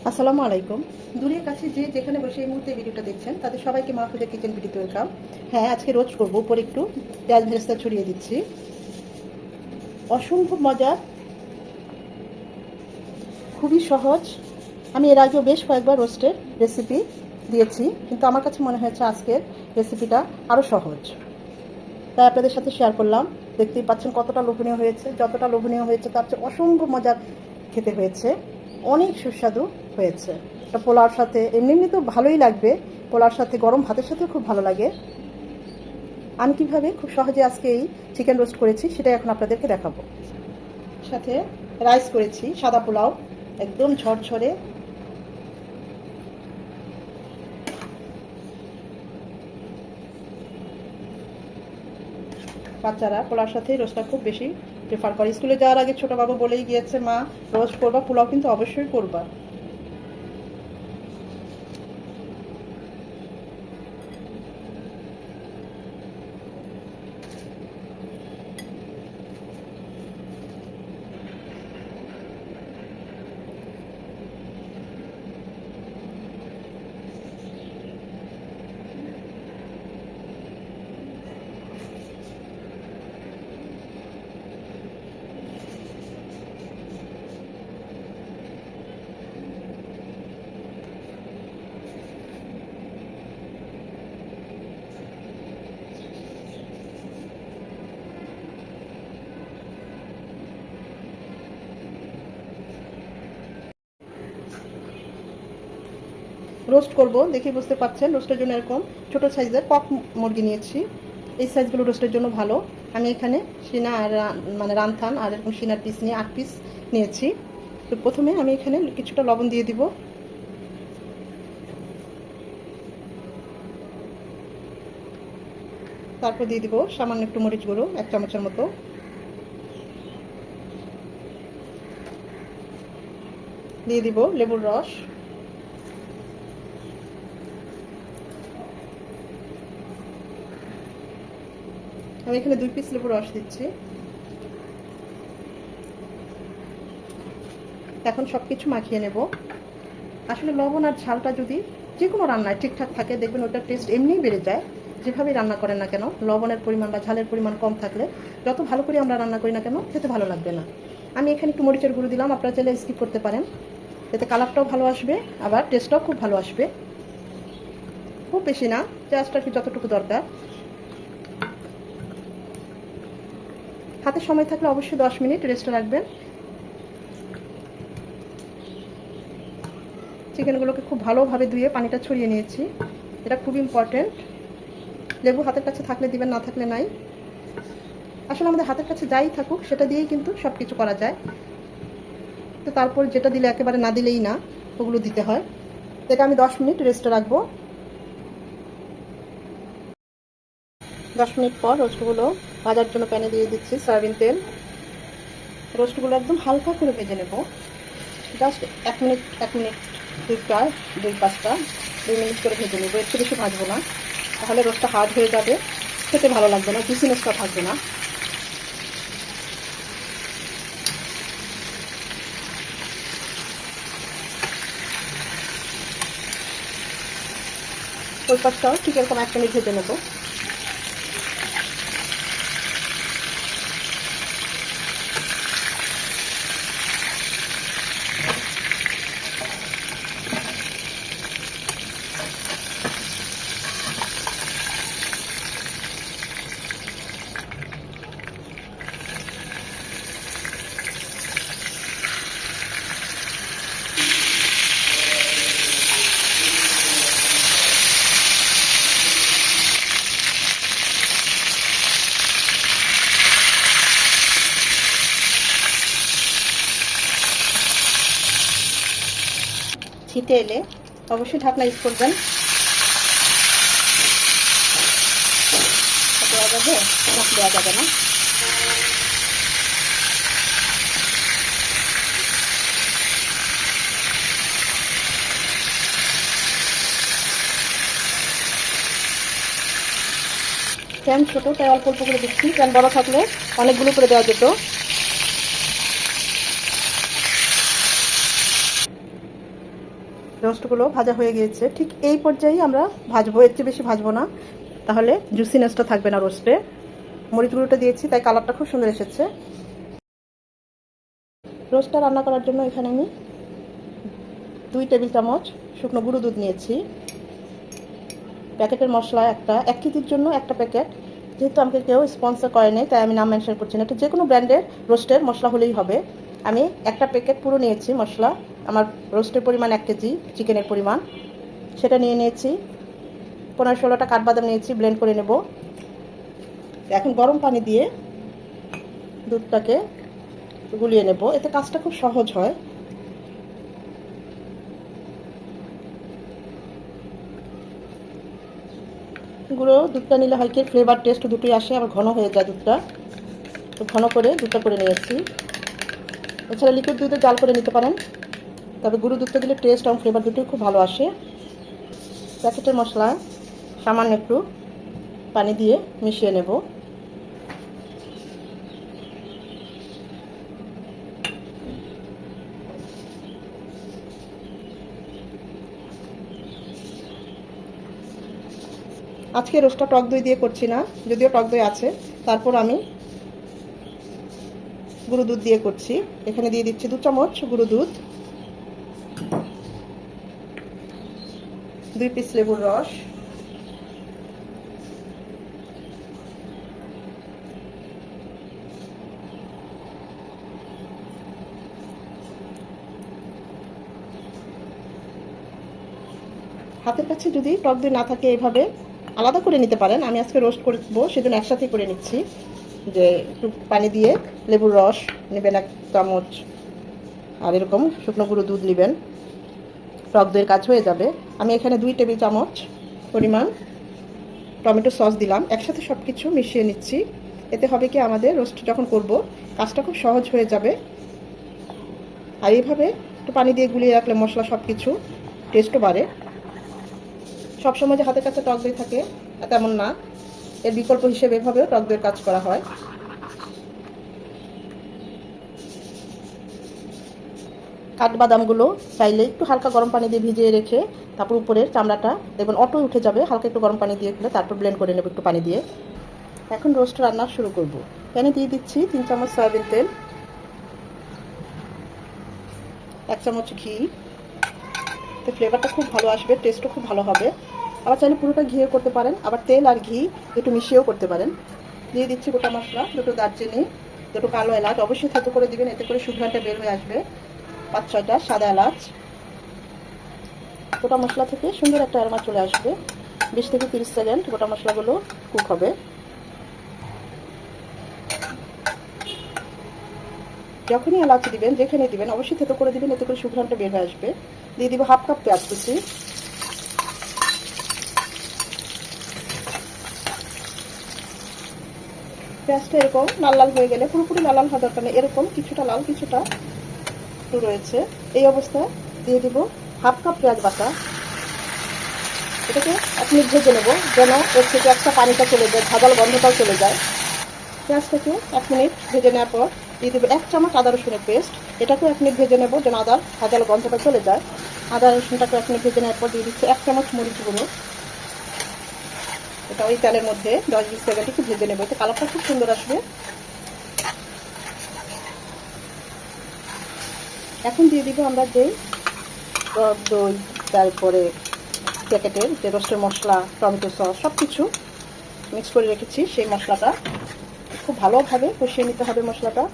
আসসালামু আলাইকুম। দূরের কাছে যে যেখানে বসে এই মুহূর্তে ভিডিওটা দেখছেন তাদের সবাইকে মাহফুজা কিচেন ভিডিওতে ওয়েলকাম। হ্যাঁ, আজকে রোস্ট করবো, উপরে একটু পেঁয়াজ ভেরেস্তা ছড়িয়ে দিচ্ছি। অসম্ভব মজার, খুবই সহজ। আমি এর আগেও বেশ কয়েকবার রোস্টের রেসিপি দিয়েছি, কিন্তু আমার কাছে মনে হয়েছে আজকের রেসিপিটা আরও সহজ, তাই আপনাদের সাথে শেয়ার করলাম। দেখতেই পাচ্ছেন কতটা লোভনীয় হয়েছে। যতটা লোভনীয় হয়েছে তার চেয়ে অসম্ভব মজার খেতে হয়েছে, অনেক সুস্বাদু হয়েছে। এটা পোলাওর সাথে এমনি তো ভালোই লাগবে, পোলাওর সাথে গরম ভাতের সাথেও খুব ভালো লাগে। আমি কীভাবে খুব সহজে আজকে এই চিকেন রোস্ট করেছি সেটাই এখন আপনাদেরকে দেখাবো। সাথে রাইস করেছি, সাদা পোলাও, একদম ঝরঝরে। বাচ্চারা পোলাওর সাথে রোস্টটা খুব বেশি প্রেফার করে। স্কুলে যাওয়ার আগে ছোটো বাবু বলেই গিয়েছে, মা রোস্ট করবা, পোলাও কিন্তু অবশ্যই করবা। রোস্ট করব দেখে বুঝতে পাচ্ছেন, রোস্টের জন্য এরকম ছোটো সাইজের কক মুরগি নিয়েছি। এই সাইজগুলো রোস্টের জন্য ভালো। আমি এখানে সিনা আর রামথান আর এরকম সিনার পিস নিয়ে 8 পিস নিয়েছি। তো প্রথমে আমি এখানে কিছুটা লবণ দিয়ে দিব। তারপর দিয়ে দিব সামান্য একটু মরিচ গুঁড়ো, 1 চামচের মতো। দিয়ে দিব লেবুর রস। আমি এখানে 2 পিস লেবুর রস দিচ্ছি। এখন সব কিছু মাখিয়ে নেব। আসলে লবণ আর ঝালটা যদি যে কোনো রান্নায় ঠিকঠাক থাকে, দেখবেন ওটার টেস্ট এমনিই বেড়ে যায়। যেভাবেই রান্না করেন না কেন, লবণের পরিমাণ বা ঝালের পরিমাণ কম থাকলে যত ভালো করে আমরা রান্না করি না কেন, খেতে ভালো লাগবে না। আমি এখানে একটু মরিচের গুঁড়ো দিলাম, আপনারা চাইলে স্কিপ করতে পারেন। এতে কালারটাও ভালো আসবে, আবার টেস্টটাও খুব ভালো আসবে। খুব বেশি না, জাস্ট আর কি যতটুকু দরকার। হাতে সময় থাকলে অবশ্যই 10 মিনিট রেস্টে রাখবেন। চিকেনগুলোকে খুব ভালোভাবে ধুয়ে পানিটা ছড়িয়ে নিয়েছি, এটা খুব ইম্পর্টেন্ট। লেবু হাতের কাছে থাকলে দিবেন, না থাকলে নাই। আসলে আমাদের হাতের কাছে যাই থাকুক সেটা দিয়েই কিন্তু সব কিছু করা যায়। তো তারপর যেটা দিলে একেবারে না দিলেই না, ওগুলো দিতে হয়। এটা আমি 10 মিনিট রেস্টে রাখবো। 10 মিনিট পর রোস্টগুলো ভাজার জন্য প্যানে দিয়ে দিচ্ছি সয়াবিন তেল। রোস্টগুলো একদম হালকা করে ভেজে নেব, জাস্ট 1 মিনিট 1 মিনিট 2-5টা 2 মিনিট করে ভেজে নেবো। একটু বেশি ভাজবো না, তাহলে রোস্টটা হার্ড হয়ে যাবে, খেতে ভালো লাগবে না, জুসিনেসটা থাকবে না। ওই পাশটাও ঠিক এরকম 1 মিনিট ভেজে নেবো। ছিটে এলে অবশ্যই ঢাকনা ইউজ করবেন, দেওয়া যাবে দেওয়া যাবে না। প্যান ছোটো তাই অল্প অল্প করে দিচ্ছি, প্যান বড় থাকলে অনেকগুলো করে দেওয়া যেত। রোস্টগুলো ভাজা হয়ে গিয়েছে। ঠিক এই পর্যায়েই আমরা ভাজবো, এর চেয়ে বেশি ভাজবো না, তাহলে জুসিনেসটা থাকবে না রোস্টে। মরিচ গুঁড়োটা দিয়েছি, তাই কালারটা খুব সুন্দর এসেছে। রোস্টটা রান্না করার জন্য এখানে আমি 2 টেবিল চামচ শুকনো গুঁড়ো দুধ নিয়েছি। প্যাকেটের মশলা এক কেজির জন্য একটা প্যাকেট, যেহেতু আমাকে কেউ স্পন্সর করেনি তাই আমি নাম মেনশন করছি না। এটা যে কোনো ব্র্যান্ডের রোস্টের মশলা হলেই হবে। আমি একটা প্যাকেট পুরো নিয়েছি মশলা, আমার রোস্টের পরিমাণ 1 কেজি চিকেনের পরিমাণ, সেটা নিয়ে নিয়েছি। 15-16টা কাঠবাদাম নিয়েছি, ব্লেন্ড করে নেব। এখন গরম পানি দিয়ে দুধটাকে গুলিয়ে নেব, এতে কাজটা খুব সহজ হয়। গুঁড়ো দুধটা নিলে হয় কি ফ্লেভার টেস্ট দুটোই আসে, আবার ঘন হয়ে যায় দুধটা, তো ঘন করে দুধটা করে নিয়েছি। এছাড়া লিকুইড দুধে জাল করে নিতে পারেন, তবে গুঁড়ো দুধটা দিলে টেস্ট এবং ফ্লেভার দুটোই খুব ভালো আসে। প্যাকেটের মশলা সামান্য একটু পানি দিয়ে মিশিয়ে নেব। আজকে রোস্টটা টক দই দিয়ে করছি না, যদিও টক দই আছে, তারপর আমি গুঁড়ো দুধ দিয়ে করছি। এখানে দিয়ে দিচ্ছি 2 চামচ গুঁড়ো দুধ, 2 পিস লেবুর রস, হাতের কাছে যদি টক দই না থাকে এভাবে আলাদা করে নিতে পারেন। আমি আজকে রোস্ট করবো সেজন্য একসাথেই করে নিচ্ছি। যে একটু পানি দিয়ে লেবুর রস নেবেন 1 চামচ, আর এরকম শুকনো গুঁড়ো দুধ নেবেন, টক দইয়ের কাজ হয়ে যাবে। আমি এখানে 2 টেবিল চামচ পরিমাণ টমেটো সস দিলাম, একসাথে সব কিছু মিশিয়ে নিচ্ছি। এতে হবে কি আমাদের রোস্ট যখন করব কাজটা খুব সহজ হয়ে যাবে। আর এইভাবে একটু পানি দিয়ে গুলিয়ে রাখলে মশলা সব কিছু টেস্টও বাড়ে। সবসময় যে হাতের কাছে টক দই থাকে তেমন না, এর বিকল্প হিসেবে এভাবেও টক দইয়ের কাজ করা হয়। কাঠবাদামগুলো চাইলে একটু হালকা গরম পানি দিয়ে ভিজিয়ে রেখে তারপর উপরের চামড়াটা দেখবেন অটো উঠে যাবে, হালকা একটু গরম পানি দিয়ে খুলে তারপর ব্লেন্ড করে নেব একটু পানি দিয়ে। এখন রোস্ট রান্না শুরু করব। প্যানে দিয়ে দিচ্ছি 3 চামচ সয়াবিন তেল, 1 চামচ ঘি, তো ফ্লেভারটা খুব ভালো আসবে, টেস্টও খুব ভালো হবে। আবার চাইলে পুরোটা ঘিয়ে করতে পারেন, আবার তেল আর ঘি একটু মিশিয়েও করতে পারেন। দিয়ে দিচ্ছি গোটা মশলা, 2টো দারচিনি, 2টো কালো এলাচ, অবশ্যই থেতো করে দিবেন, এতে করে সুঘ্রাণটা বের হয়ে আসবে। 5-6টা সাদা এলাচ। গোটা মশলা থেকে সুন্দর একটা অ্যারোমা চলে আসবে। 20 থেকে 30 সেকেন্ড গোটা মশলাগুলো কুক হবে। যখনই এলাচ দিবেন, যেখানে দিবেন অবশ্যই থেতো করে দিবেন, এতে করে সুঘ্রাণটা বের হয়ে আসবে। দিয়ে দিব 1/2 কাপ পেঁয়াজ কুচি, পেঁয়াজটা এরকম লাল লাল হয়ে গেলে, পুরোপুরি লাল লাল হওয়া দরকার নেই, এরকম কিছুটা লাল কিছুটা একটু রয়েছে, এই অবস্থায় দিয়ে দিব 1/2 কাপ পেঁয়াজ বাটা। এটাকে 1 মিনিট ভেজে নেব, যেন এর থেকে একটা পানিটা চলে যায়, ঝাঁঝালো গন্ধটাও চলে যায়। পেঁয়াজটাকে 1 মিনিট ভেজে নেওয়ার পর দিয়ে দেবো 1 চামচ আদা রসুনের পেস্ট, এটাকেও 1 মিনিট ভেজে নেব যেন আদার ঝাঁঝালো গন্ধটা চলে যায়। আদা রসুনটাকে 1 মিনিট ভেজে নেওয়ার পর দিয়ে দিচ্ছি 1 চামচ মরিচ গুঁড়ো, এটা ওই তেলের মধ্যে 10-20 সেকেন্ড একটু ভেজে নেব, এতে কালারটা খুব সুন্দর আসবে। এখন দিয়ে দিব আমরা যে টক দই, তারপরে প্যাকেটের যে রোস্টের মশলা, টমেটো সস সব কিছু মিক্স করে রেখেছি, সেই মশলাটা খুব ভালোভাবে কষিয়ে নিতে হবে মশলাটা।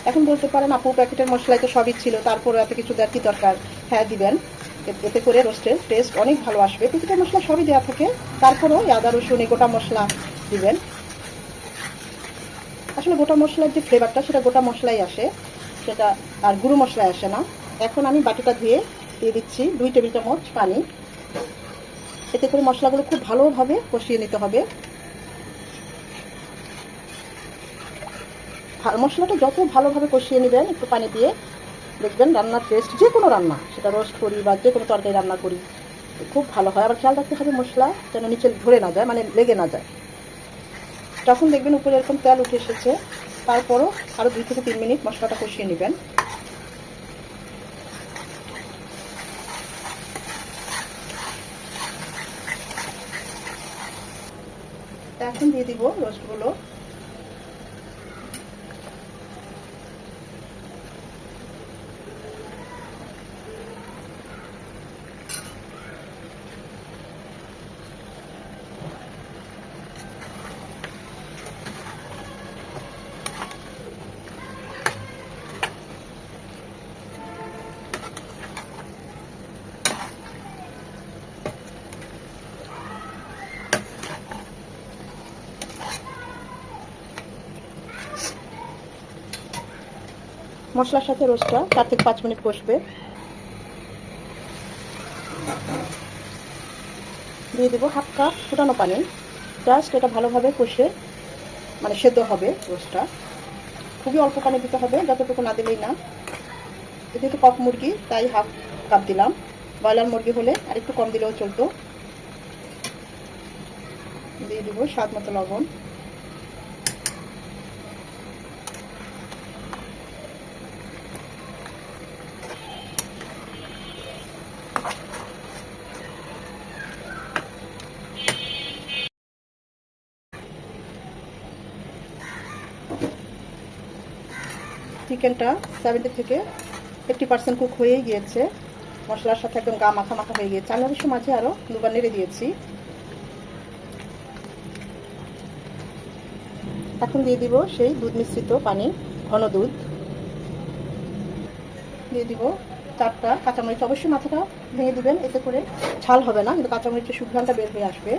এখন বলতে পারেন আপু প্যাকেটের মশলায় তো সবই ছিল, তারপরে এত কিছু দেওয়ার কি দরকার? হ্যাঁ দিবেন, এতে করে রোস্টের টেস্ট অনেক ভালো আসবে। প্যাকেটের মশলা সবই দেওয়া থাকে, তারপরেও আদা রসুন এই গোটা মশলা দিবেন। আসলে গোটা মশলার যে ফ্লেভারটা সেটা গোটা মশলাই আসে, সেটা আর গুঁড়ো মশলায় আসে না। এখন আমি বাটিটা ধুয়ে দিয়ে দিচ্ছি 2 টেবিল চামচ পানি, এতে করে মশলাগুলো খুব ভালোভাবে কষিয়ে নিতে হবে। মশলাটা যত ভালোভাবে কষিয়ে নেবেন একটু পানি দিয়ে, দেখবেন রান্নার টেস্ট, যে কোনো রান্না সেটা রোস্ট করি বা যে কোনো তরকারি রান্না করি খুব ভালো হয়। আবার খেয়াল রাখতে হবে মশলা যেন নিচে ধরে না যায়, মানে লেগে না যায়। যখন দেখবেন উপরে এরকম তেল উঠে এসেছে, তারপরও আরও 2 থেকে 3 মিনিট মশলাটা কষিয়ে নেবেন। এখন দিয়ে দিব রোস্টগুলো। মশলার সাথে রোস্টটা 4 থেকে 5 মিনিট কষবে। দিয়ে দেবো হাফ কাপ ফুটানো পানি। জাস্ট এটা ভালোভাবে কষে মানে সেদ্ধ হবে রোস্টটা। খুবই অল্প পানি দিতে হবে, যতটুকু না দিলেই না। যেহেতু কক মুরগি তাই হাফ কাপ দিলাম। ব্রয়লার মুরগি হলে আর একটু কম দিলেও চলতো। দিয়ে দিব স্বাদ মতো লবণ। চিকেনটা 70 থেকে 80% কুক হয়ে গিয়েছে। মশলার সাথে একদম গা মাখা মাখা হয়ে গিয়েছে। আমি অবশ্য মাঝে আরও দুবার নেড়ে দিয়েছি। এখন দিয়ে দিব সেই দুধ মিশ্রিত পানি, ঘন দুধ। দিয়ে দিব 4টা কাঁচামরিচ। অবশ্যই মাথাটা ভেঙে দিবেন, এতে করে ঝাল হবে না, কিন্তু কাঁচামরিচের সুঘ্রাণটা বের হয়ে আসবে।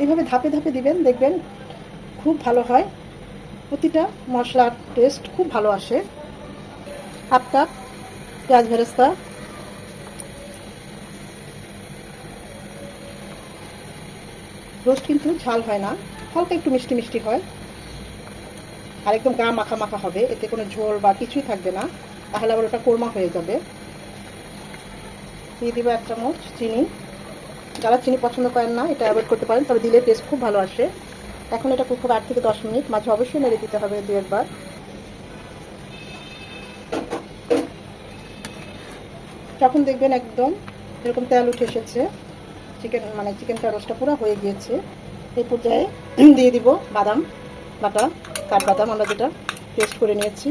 এইভাবে ধাপে ধাপে দিবেন, দেখবেন খুব ভালো হয়। প্রতিটা মশলার টেস্ট খুব ভালো আসে। হাফ কাপ পেঁয়াজ বেরেস্তা। রোস্ট কিন্তু ঝাল হয় না, হালকা একটু মিষ্টি মিষ্টি হয়। আর একদম গা মাখা মাখা হবে, এতে কোনো ঝোল বা কিছুই থাকবে না, তাহলে আবার ওটা কোরমা হয়ে যাবে। দিয়ে দিব 1 চামচ চিনি। যারা চিনি পছন্দ করেন না এটা অ্যাভয়েড করতে পারেন, তবে দিলে টেস্ট খুব ভালো আসে। এখন এটা কুক হবে 8 থেকে 10 মিনিট। মাঝে অবশ্যই নেড়ে দিতে হবে 2 বার। যখন দেখবেন একদম এরকম তেল উঠে এসেছে, চিকেনটা রোস্টটা পুরো হয়ে গিয়েছে, এই পর্যায়ে দিয়ে দিব বাদাম বাটা, কাঠবাদাম আমরা যেটা পেস্ট করে নিয়েছি।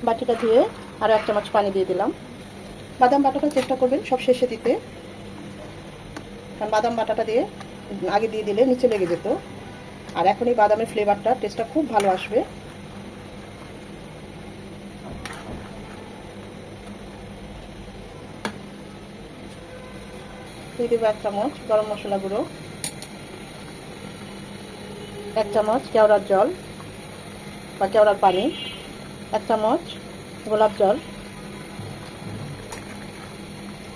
বাটিটা ধুয়ে আরও 1 চামচ পানি দিয়ে দিলাম। বাদাম বাটাটা চেষ্টা করবেন সব শেষে দিতে, কারণ বাদাম বাটাটা দিয়ে আগে দিয়ে দিলে নিচে লেগে যেত। আর এখন এই বাদামের ফ্লেভারটা টেস্টটা খুব ভালো আসবে। দিয়ে দেবো 1 চামচ গরম মশলা গুঁড়ো, 1 চামচ কেওড়ার জল বা কেওড়ার পানি, 1 চামচ গোলাপ জল।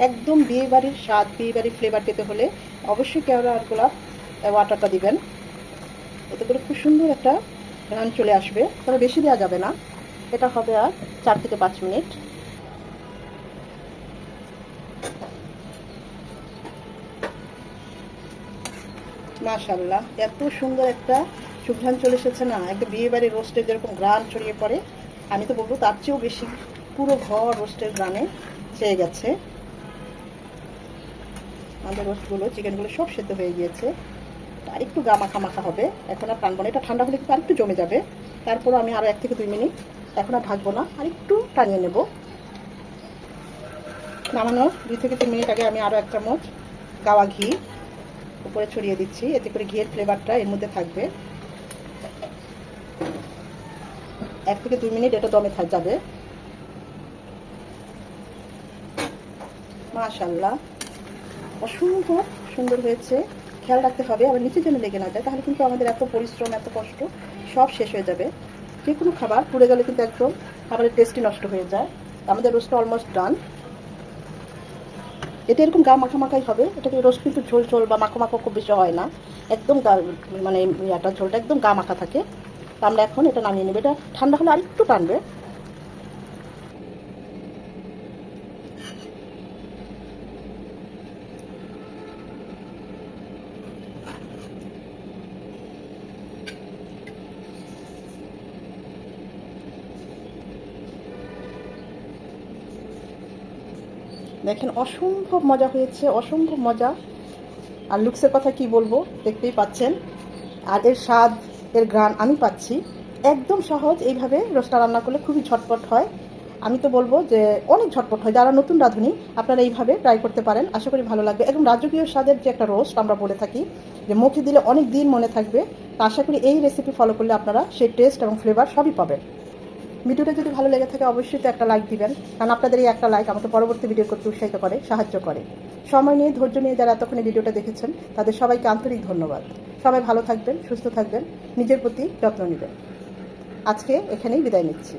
একদম বিয়ে বাড়ির স্বাদ, বিয়ে বাড়ির ফ্লেভার পেতে হলে অবশ্যই কেওড়া আর গোলাপ ওয়াটারটা দিবেন, এতে করে খুব সুন্দর একটা ঘ্রাণ চলে আসবে। তবে বেশি দেওয়া যাবে না। এটা হবে আর 4 থেকে 5 মিনিট। মাশাআল্লাহ, এত সুন্দর একটা সুঘ্রাণ চলে এসেছে না, একটা বিয়ে বাড়ির রোস্টের যেরকম ঘ্রাণ ছড়িয়ে পড়ে, আমি তো বলবো তার চেয়েও বেশি পুরো ঘর রোস্টের ঘ্রাণে ছেয়ে গেছে। আমাদের রোস্টগুলো, চিকেনগুলো সব সেদ্ধ হয়ে গিয়েছে। আর একটু গা মাখা মাখা হবে। এখন আর টানবো না, এটা ঠান্ডা হলে কিন্তু আরেকটু জমে যাবে। তারপর আমি আরও 1 থেকে 2 মিনিট এখন আর ঢাকবো না, আর একটু টানিয়ে নেব। নামানোর 2 থেকে 3 মিনিট আগে আমি আরও 1 চামচ গাওয়া ঘি উপরে ছড়িয়ে দিচ্ছি, এতে করে ঘিয়ের ফ্লেভারটা এর মধ্যে থাকবে। 1 থেকে 2 মিনিট এটা দমে যাবে। মাশাআল্লাহ, অসম্ভব সুন্দর হয়েছে। খেয়াল রাখতে হবে আবার নিচে যেন লেগে না যায়, তাহলে কিন্তু আমাদের এত পরিশ্রম এত কষ্ট সব শেষ হয়ে যাবে। যে কোনো খাবার পুড়ে গেলে কিন্তু একদম খাবারের টেস্টই নষ্ট হয়ে যায়। আমাদের রোস্টটা অলমোস্ট ডান। এটা এরকম গা মাখা মাখাই হবে। এটাকে রোস্ট কিন্তু ঝোল ঝোল বা মাখো মাখো খুব বেশি হয় না, একদম মানে ঝোলটা একদম গা মাখা থাকে। তো আমরা এখন এটা নামিয়ে নেব। এটা ঠান্ডা হলে আরেকটু টানবে। দেখেন অসম্ভব মজা হয়েছে, অসম্ভব মজা। আর লুকসের কথা কি বলবো, দেখতেই পাচ্ছেন। আর এর স্বাদ, এর ঘ্রাণ আমি পাচ্ছি। একদম সহজ, এইভাবে রোস্টটা রান্না করলে খুবই ঝটপট হয়। আমি তো বলবো যে অনেক ঝটপট হয়। যারা নতুন রাঁধুনি আপনারা এইভাবে ট্রাই করতে পারেন, আশা করি ভালো লাগবে। একদম রাজকীয় স্বাদের যে একটা রোস্ট আমরা বলে থাকি, যে মুখে দিলে অনেক দিন মনে থাকবে, তা আশা করি এই রেসিপি ফলো করলে আপনারা সেই টেস্ট এবং ফ্লেভার সবই পাবেন। ভিডিওটা যদি ভালো লেগে থাকে অবশ্যই তো একটা লাইক দিবেন, কারণ আপনাদের এই একটা লাইক আমাকে পরবর্তী ভিডিও করতে উৎসাহিত করে, সাহায্য করে। সময় নিয়ে, ধৈর্য নিয়ে যারা এতক্ষণ ভিডিওটা দেখেছেন তাদের সবাইকে আন্তরিক ধন্যবাদ। সবাই ভালো থাকবেন, সুস্থ থাকবেন, নিজের প্রতি যত্ন নেবেন। আজকে এখানেই বিদায় নিচ্ছি।